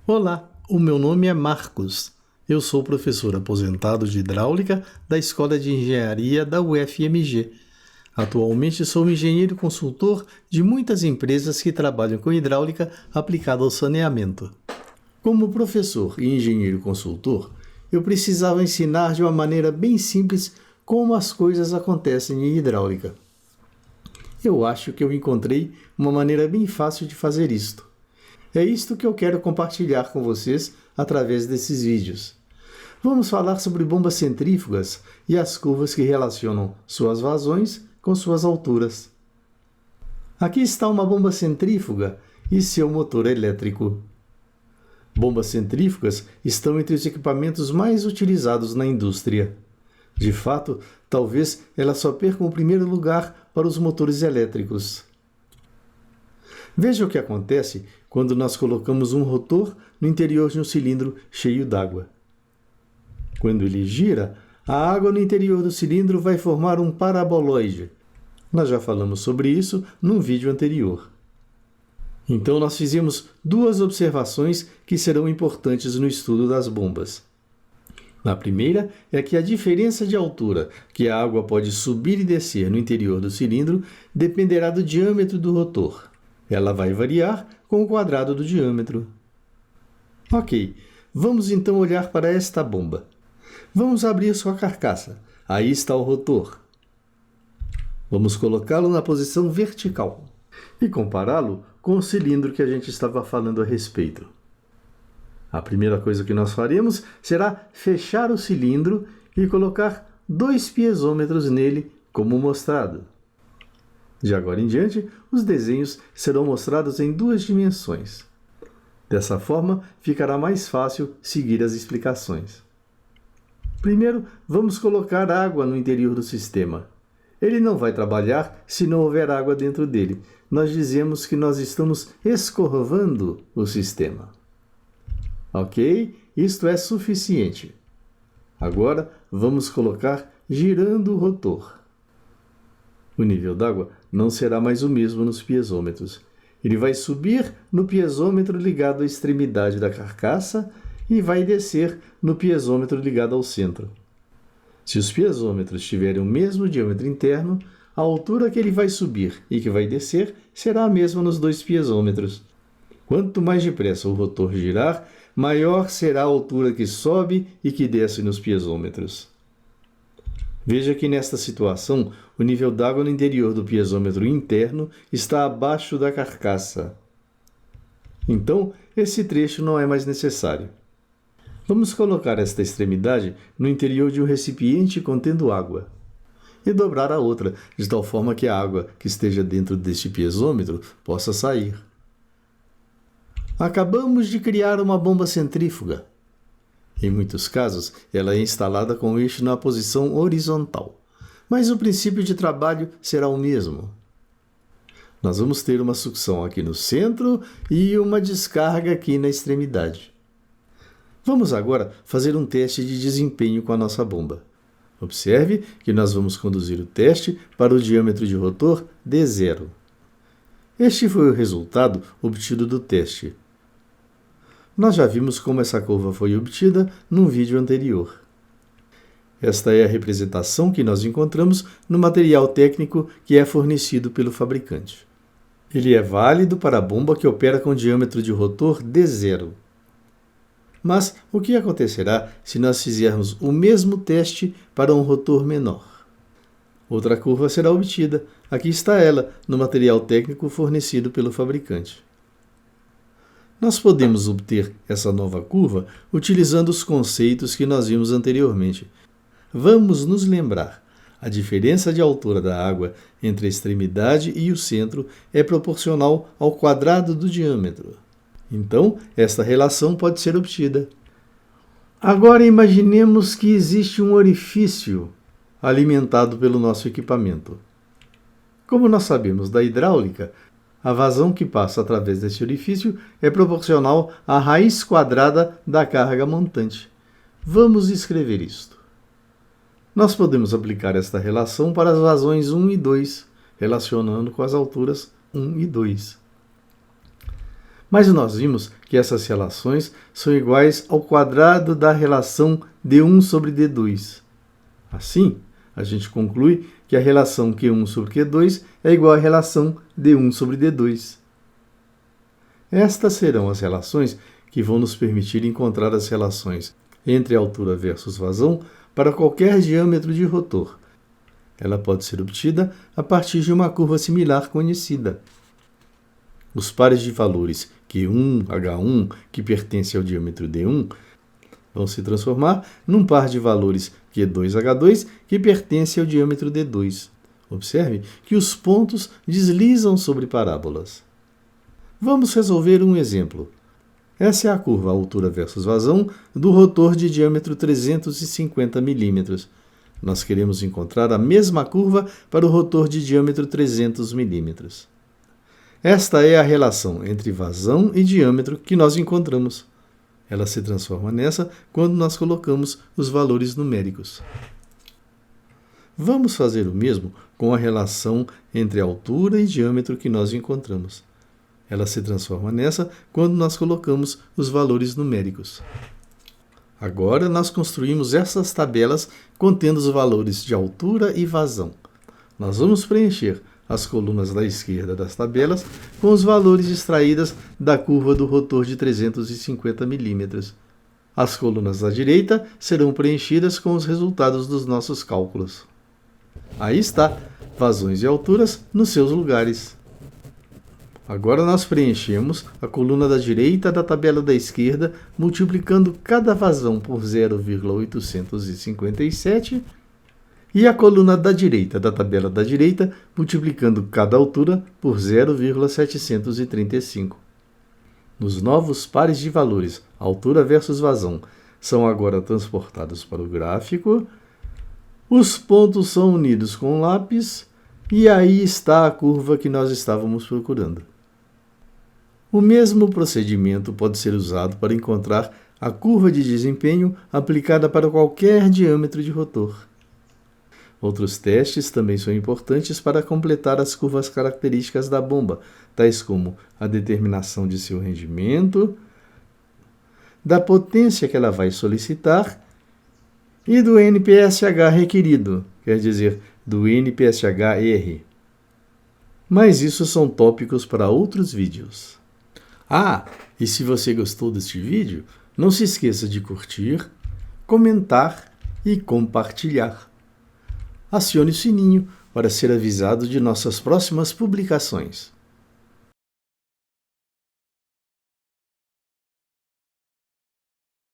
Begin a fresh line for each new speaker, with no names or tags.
Olá, o meu nome é Marcos. Eu sou professor aposentado de hidráulica da Escola de Engenharia da UFMG. Atualmente sou engenheiro consultor de muitas empresas que trabalham com hidráulica aplicada ao saneamento. Como professor e engenheiro consultor, eu precisava ensinar de uma maneira bem simples como as coisas acontecem em hidráulica. Eu acho que eu encontrei uma maneira bem fácil de fazer isto. É isto que eu quero compartilhar com vocês através desses vídeos. Vamos falar sobre bombas centrífugas e as curvas que relacionam suas vazões com suas alturas. Aqui está uma bomba centrífuga e seu motor elétrico. Bombas centrífugas estão entre os equipamentos mais utilizados na indústria. De fato, talvez elas só percam o primeiro lugar para os motores elétricos. Veja o que acontece quando nós colocamos um rotor no interior de um cilindro cheio d'água. Quando ele gira, a água no interior do cilindro vai formar um paraboloide. Nós já falamos sobre isso num vídeo anterior. Então nós fizemos duas observações que serão importantes no estudo das bombas. A primeira é que a diferença de altura que a água pode subir e descer no interior do cilindro dependerá do diâmetro do rotor. Ela vai variar com o quadrado do diâmetro. Ok, vamos então olhar para esta bomba. Vamos abrir sua carcaça. Aí está o rotor. Vamos colocá-lo na posição vertical e compará-lo com o cilindro que a gente estava falando a respeito. A primeira coisa que nós faremos será fechar o cilindro e colocar 2 piezômetros nele, como mostrado. De agora em diante, os desenhos serão mostrados em 2 dimensões. Dessa forma, ficará mais fácil seguir as explicações. Primeiro, vamos colocar água no interior do sistema. Ele não vai trabalhar se não houver água dentro dele. Nós dizemos que nós estamos escorvando o sistema. Ok? Isto é suficiente. Agora, vamos colocar girando o rotor. O nível d'água não será mais o mesmo nos piezômetros. Ele vai subir no piezômetro ligado à extremidade da carcaça e vai descer no piezômetro ligado ao centro. Se os piezômetros tiverem o mesmo diâmetro interno, a altura que ele vai subir e que vai descer será a mesma nos 2 piezômetros. Quanto mais depressa o rotor girar, maior será a altura que sobe e que desce nos piezômetros. Veja que nesta situação, o nível d'água no interior do piezômetro interno está abaixo da carcaça. Então, esse trecho não é mais necessário. Vamos colocar esta extremidade no interior de um recipiente contendo água e dobrar a outra, de tal forma que a água que esteja dentro deste piezômetro possa sair. Acabamos de criar uma bomba centrífuga. Em muitos casos, ela é instalada com o eixo na posição horizontal, mas o princípio de trabalho será o mesmo. Nós vamos ter uma sucção aqui no centro e uma descarga aqui na extremidade. Vamos agora fazer um teste de desempenho com a nossa bomba. Observe que nós vamos conduzir o teste para o diâmetro de rotor D0. Este foi o resultado obtido do teste. Nós já vimos como essa curva foi obtida num vídeo anterior. Esta é a representação que nós encontramos no material técnico que é fornecido pelo fabricante. Ele é válido para a bomba que opera com diâmetro de rotor D0. Mas o que acontecerá se nós fizermos o mesmo teste para um rotor menor? Outra curva será obtida. Aqui está ela, no material técnico fornecido pelo fabricante. Nós podemos obter essa nova curva utilizando os conceitos que nós vimos anteriormente. Vamos nos lembrar. A diferença de altura da água entre a extremidade e o centro é proporcional ao quadrado do diâmetro. Então, esta relação pode ser obtida. Agora imaginemos que existe um orifício alimentado pelo nosso equipamento. Como nós sabemos da hidráulica, a vazão que passa através desse orifício é proporcional à raiz quadrada da carga montante. Vamos escrever isto. Nós podemos aplicar esta relação para as vazões 1 e 2, relacionando com as alturas 1 e 2. Mas nós vimos que essas relações são iguais ao quadrado da relação D1 sobre D2. Assim, a gente conclui que a relação Q1 sobre Q2 é igual à relação D1 sobre D2. Estas serão as relações que vão nos permitir encontrar as relações entre altura versus vazão para qualquer diâmetro de rotor. Ela pode ser obtida a partir de uma curva similar conhecida. Os pares de valores Q1, H1, que pertencem ao diâmetro D1, vão se transformar num par de valores Q2, H2, que pertence ao diâmetro D2. Observe que os pontos deslizam sobre parábolas. Vamos resolver um exemplo. Essa é a curva altura versus vazão do rotor de diâmetro 350 milímetros. Nós queremos encontrar a mesma curva para o rotor de diâmetro 300 milímetros. Esta é a relação entre vazão e diâmetro que nós encontramos. Ela se transforma nessa quando nós colocamos os valores numéricos. Vamos fazer o mesmo com a relação entre altura e diâmetro que nós encontramos. Ela se transforma nessa quando nós colocamos os valores numéricos. Agora nós construímos essas tabelas contendo os valores de altura e vazão. Nós vamos preencher as colunas da esquerda das tabelas com os valores extraídos da curva do rotor de 350 milímetros. As colunas da direita serão preenchidas com os resultados dos nossos cálculos. Aí está, vazões e alturas nos seus lugares. Agora nós preenchemos a coluna da direita da tabela da esquerda, multiplicando cada vazão por 0,857 e a coluna da direita da tabela da direita, multiplicando cada altura por 0,735. Os novos pares de valores, altura versus vazão, são agora transportados para o gráfico. Os pontos são unidos com o lápis e aí está a curva que nós estávamos procurando. O mesmo procedimento pode ser usado para encontrar a curva de desempenho aplicada para qualquer diâmetro de rotor. Outros testes também são importantes para completar as curvas características da bomba, tais como a determinação de seu rendimento, da potência que ela vai solicitar e do NPSH requerido, quer dizer, do NPSH-R. Mas isso são tópicos para outros vídeos. E se você gostou deste vídeo, não se esqueça de curtir, comentar e compartilhar. Acione o sininho para ser avisado de nossas próximas publicações.